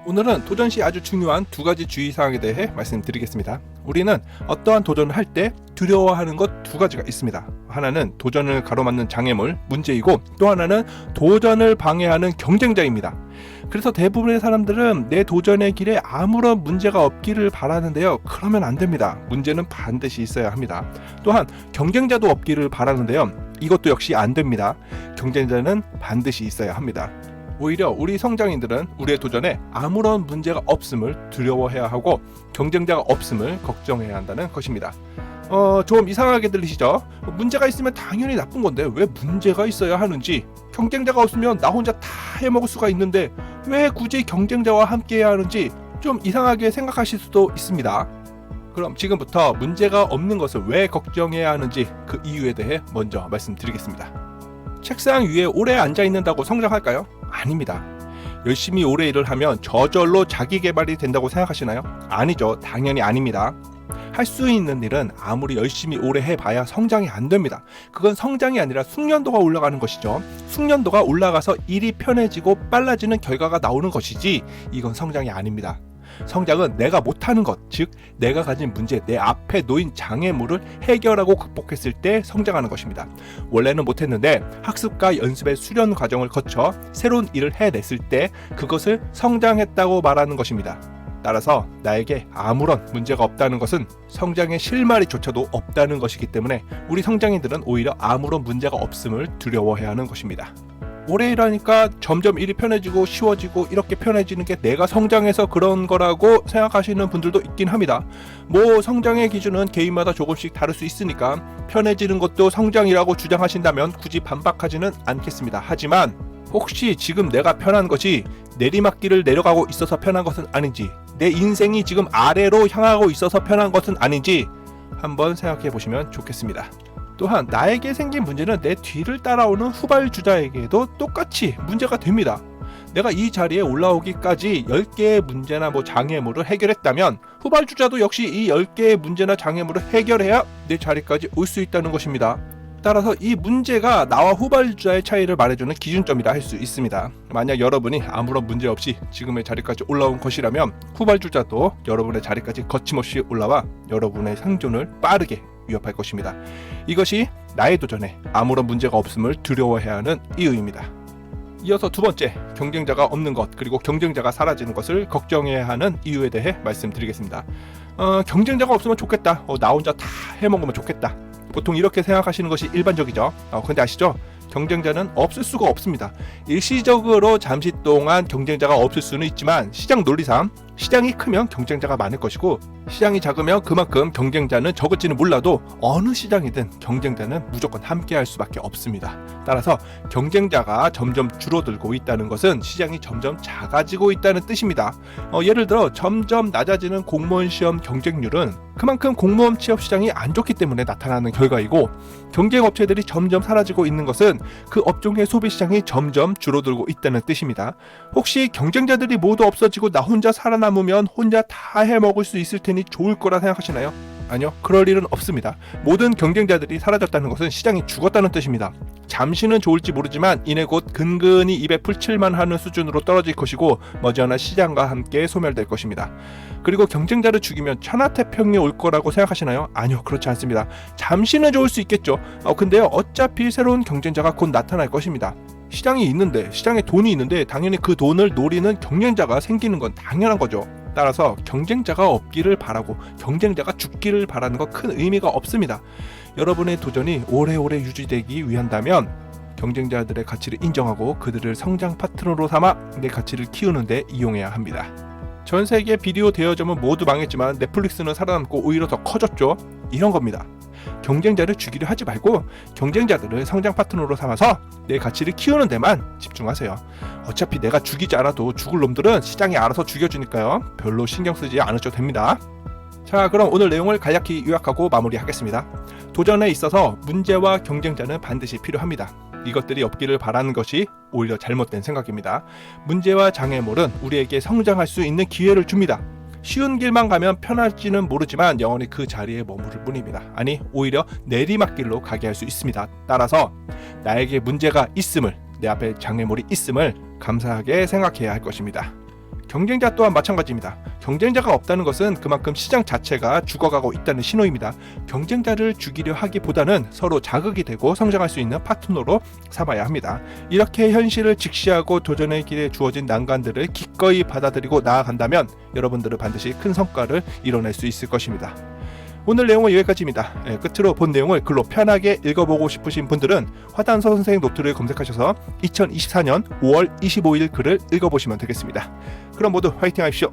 오늘은 도전 시 아주 중요한 두 가지 주의사항에 대해 말씀드리겠습니다. 우리는 어떠한 도전을 할 때 두려워하는 것 두 가지가 있습니다. 하나는 도전을 가로막는 장애물, 문제이고, 또 하나는 도전을 방해하는 경쟁자입니다. 그래서 대부분의 사람들은 내 도전의 길에 아무런 문제가 없기를 바라는데요. 그러면 안 됩니다. 문제는 반드시 있어야 합니다. 또한 경쟁자도 없기를 바라는데요. 이것도 역시 안 됩니다. 경쟁자는 반드시 있어야 합니다. 오히려 우리 성장인들은 우리의 도전에 아무런 문제가 없음을 두려워해야 하고 경쟁자가 없음을 걱정해야 한다는 것입니다. 좀 이상하게 들리시죠? 문제가 있으면 당연히 나쁜 건데 왜 문제가 있어야 하는지, 경쟁자가 없으면 나 혼자 다 해먹을 수가 있는데 왜 굳이 경쟁자와 함께 해야 하는지 좀 이상하게 생각하실 수도 있습니다. 그럼 지금부터 문제가 없는 것을 왜 걱정해야 하는지 그 이유에 대해 먼저 말씀드리겠습니다. 책상 위에 오래 앉아 있는다고 성장할까요? 아닙니다. 열심히 오래 일을 하면 저절로 자기 개발이 된다고 생각하시나요? 아니죠. 당연히 아닙니다. 할 수 있는 일은 아무리 열심히 오래 해봐야 성장이 안 됩니다. 그건 성장이 아니라 숙련도가 올라가는 것이죠. 숙련도가 올라가서 일이 편해지고 빨라지는 결과가 나오는 것이지, 이건 성장이 아닙니다. 성장은 내가 못하는 것, 즉 내가 가진 문제, 내 앞에 놓인 장애물을 해결하고 극복했을 때 성장하는 것입니다. 원래는 못했는데 학습과 연습의 수련 과정을 거쳐 새로운 일을 해냈을 때 그것을 성장했다고 말하는 것입니다. 따라서 나에게 아무런 문제가 없다는 것은 성장의 실마리조차도 없다는 것이기 때문에 우리 성장인들은 오히려 아무런 문제가 없음을 두려워해야 하는 것입니다. 오래 일하니까 점점 일이 편해지고 쉬워지고 이렇게 편해지는 게 내가 성장해서 그런 거라고 생각하시는 분들도 있긴 합니다. 성장의 기준은 개인마다 조금씩 다를 수 있으니까 편해지는 것도 성장이라고 주장하신다면 굳이 반박하지는 않겠습니다. 하지만 혹시 지금 내가 편한 것이 내리막길을 내려가고 있어서 편한 것은 아닌지, 내 인생이 지금 아래로 향하고 있어서 편한 것은 아닌지 한번 생각해 보시면 좋겠습니다. 또한 나에게 생긴 문제는 내 뒤를 따라오는 후발주자에게도 똑같이 문제가 됩니다. 내가 이 자리에 올라오기까지 10개의 문제나 장애물을 해결했다면 후발주자도 역시 이 10개의 문제나 장애물을 해결해야 내 자리까지 올 수 있다는 것입니다. 따라서 이 문제가 나와 후발주자의 차이를 말해주는 기준점이라 할 수 있습니다. 만약 여러분이 아무런 문제 없이 지금의 자리까지 올라온 것이라면 후발주자도 여러분의 자리까지 거침없이 올라와 여러분의 생존을 빠르게 위협할 것입니다. 이것이 나의 도전에 아무런 문제가 없음을 두려워해야 하는 이유입니다. 이어서 두 번째, 경쟁자가 없는 것, 그리고 경쟁자가 사라지는 것을 걱정해야 하는 이유에 대해 말씀드리겠습니다. 경쟁자가 없으면 좋겠다. 나 혼자 다 해먹으면 좋겠다. 보통 이렇게 생각하시는 것이 일반적이죠. 근데 아시죠? 경쟁자는 없을 수가 없습니다. 일시적으로 잠시 동안 경쟁자가 없을 수는 있지만 시장 논리상 시장이 크면 경쟁자가 많을 것이고, 시장이 작으면 그만큼 경쟁자는 적을지는 몰라도 어느 시장이든 경쟁자는 무조건 함께 할 수밖에 없습니다. 따라서 경쟁자가 점점 줄어들고 있다는 것은 시장이 점점 작아지고 있다는 뜻입니다. 예를 들어 점점 낮아지는 공무원 시험 경쟁률은 그만큼 공무원 취업 시장이 안 좋기 때문에 나타나는 결과이고, 경쟁 업체들이 점점 사라지고 있는 것은 그 업종의 소비 시장이 점점 줄어들고 있다는 뜻입니다. 혹시 경쟁자들이 모두 없어지고 나 혼자 살아남으면 혼자 다 해먹을 수 있을 테니 좋을 거라 생각하시나요? 아니요, 그럴 일은 없습니다. 모든 경쟁자들이 사라졌다는 것은 시장이 죽었다는 뜻입니다. 잠시는 좋을지 모르지만 이내 곧 근근히 입에 풀칠만 하는 수준으로 떨어질 것이고 머지않아 시장과 함께 소멸될 것입니다. 그리고 경쟁자를 죽이면 천하태평이 올 거라고 생각하시나요? 아니요, 그렇지 않습니다. 잠시는 좋을 수 있겠죠. 근데요, 어차피 새로운 경쟁자가 곧 나타날 것입니다. 시장이 있는데, 시장에 돈이 있는데 당연히 그 돈을 노리는 경쟁자가 생기는 건 당연한 거죠. 따라서 경쟁자가 없기를 바라고 경쟁자가 죽기를 바라는 건 큰 의미가 없습니다. 여러분의 도전이 오래오래 유지되기 위한다면 경쟁자들의 가치를 인정하고 그들을 성장 파트너로 삼아 내 가치를 키우는 데 이용해야 합니다. 전 세계 비디오 대여점은 모두 망했지만 넷플릭스는 살아남고 오히려 더 커졌죠. 이런 겁니다. 경쟁자를 죽이려 하지 말고 경쟁자들을 성장 파트너로 삼아서 내 가치를 키우는 데만 집중하세요. 어차피 내가 죽이지 않아도 죽을 놈들은 시장이 알아서 죽여주니까요. 별로 신경 쓰지 않으셔도 됩니다. 자, 그럼 오늘 내용을 간략히 요약하고 마무리하겠습니다. 도전에 있어서 문제와 경쟁자는 반드시 필요합니다. 이것들이 없기를 바라는 것이 오히려 잘못된 생각입니다. 문제와 장애물은 우리에게 성장할 수 있는 기회를 줍니다. 쉬운 길만 가면 편할지는 모르지만 영원히 그 자리에 머무를 뿐입니다. 아니, 오히려 내리막길로 가게 할 수 있습니다. 따라서 나에게 문제가 있음을, 내 앞에 장애물이 있음을 감사하게 생각해야 할 것입니다. 경쟁자 또한 마찬가지입니다. 경쟁자가 없다는 것은 그만큼 시장 자체가 죽어가고 있다는 신호입니다. 경쟁자를 죽이려 하기보다는 서로 자극이 되고 성장할 수 있는 파트너로 삼아야 합니다. 이렇게 현실을 직시하고 도전의 길에 주어진 난관들을 기꺼이 받아들이고 나아간다면 여러분들은 반드시 큰 성과를 이뤄낼 수 있을 것입니다. 오늘 내용은 여기까지입니다. 끝으로 본 내용을 글로 편하게 읽어보고 싶으신 분들은 화단서 선생 노트를 검색하셔서 2024년 5월 25일 글을 읽어보시면 되겠습니다. 그럼 모두 화이팅 하십시오.